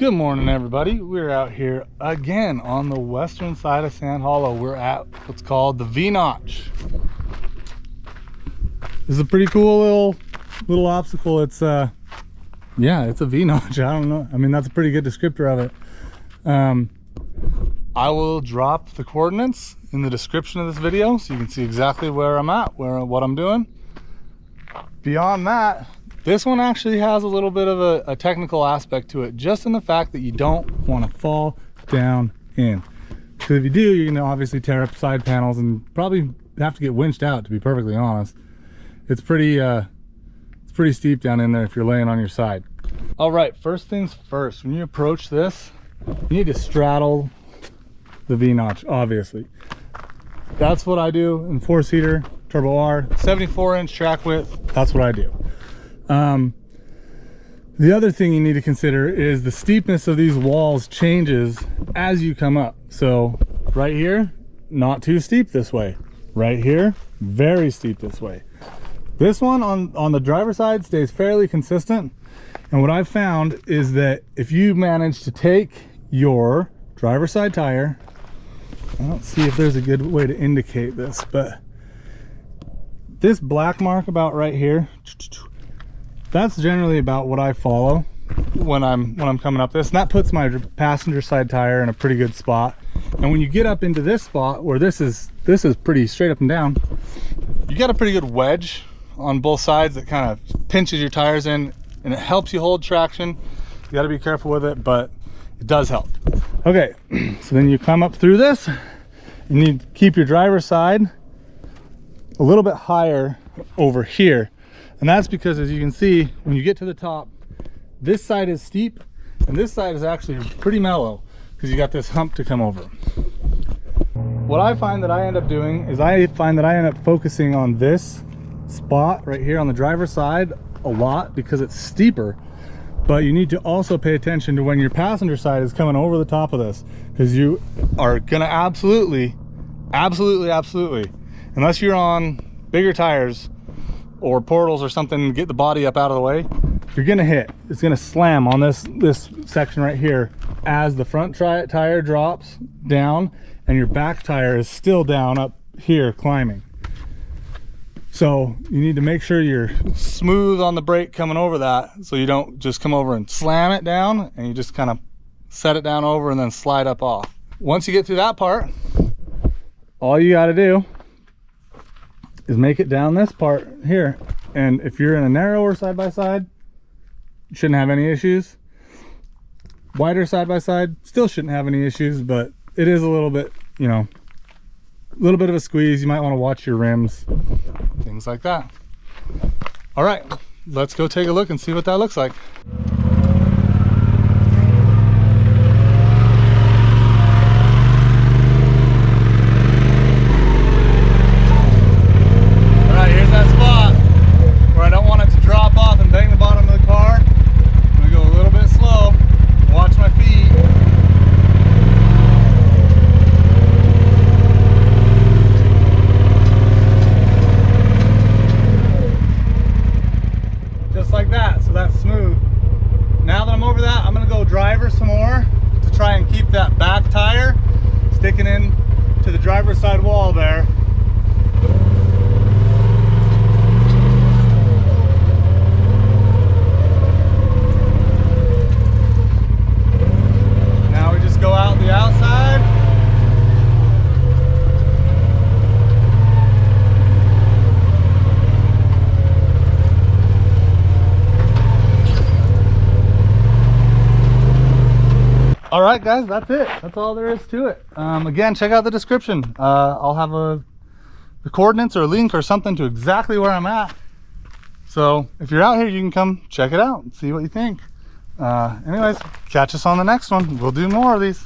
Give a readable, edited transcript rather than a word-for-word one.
Good morning, everybody. We're out here again on the western side of Sand Hollow. We're at what's called the V-Notch. This is a pretty cool little obstacle. It's yeah, it's a V-Notch. I don't know. I mean, that's a pretty good descriptor of it. I will drop the coordinates in the description of this video so you can see exactly where I'm at, what I'm doing. Beyond that, this one actually has a little bit of a technical aspect to it, just in the fact that you don't want to fall down in. Because if you do, you're going to obviously tear up side panels and probably have to get winched out, to be perfectly honest. It's pretty steep down in there if you're laying on your side. All right, first things first, when you approach this, you need to straddle the V-Notch, obviously. That's what I do in 4-seater Turbo R, 74-inch track width. That's what I do. The other thing you need to consider is the steepness of these walls changes as you come up. So right here, not too steep this way. Right here, very steep this way. This one on the driver's side stays fairly consistent. And what I've found is that if you manage to take your driver's side tire, I don't see if there's a good way to indicate this, but this black mark about right here, that's generally about what I follow when I'm coming up this, and that puts my passenger side tire in a pretty good spot. And when you get up into this spot where this is pretty straight up and down, you got a pretty good wedge on both sides that kind of pinches your tires in, and it helps you hold traction. You got to be careful with it, but it does help. Okay, so then you come up through this, you need to keep your driver's side a little bit higher over here. And that's because, as you can see, when you get to the top, this side is steep and this side is actually pretty mellow because you got this hump to come over. What I find that I end up doing is I end up focusing on this spot right here on the driver's side a lot because it's steeper. But you need to also pay attention to when your passenger side is coming over the top of this, because you are gonna absolutely, unless you're on bigger tires or portals or something to get the body up out of the way, you're gonna hit. It's gonna slam on this section right here as the front tire drops down and your back tire is still down up here climbing. So you need to make sure you're smooth on the brake coming over that, so you don't just come over and slam it down, and you just kind of set it down over and then slide up off. Once you get through that part, all you got to do is make it down this part here. And if you're in a narrower side-by-side, you shouldn't have any issues. Wider side-by-side, still shouldn't have any issues, but it is a little bit, you know, a little bit of a squeeze. You might want to watch your rims, things like that. All right, let's go take a look and see what that looks like. All right, here's that spot where I don't want it to drop off and bang the bottom of the car. I'm gonna go a little bit slow, watch my feet. Like that, so that's smooth. Now that I'm over that, I'm gonna go driver some more to try and keep that back tire sticking in to the driver's side wall there. Now we just go out the outside. All right, guys, that's it. That's all there is to it. Again, check out the description. I'll have the coordinates or a link or something to exactly where I'm at. So if you're out here, you can come check it out and see what you think. Anyways, catch us on the next one. We'll do more of these.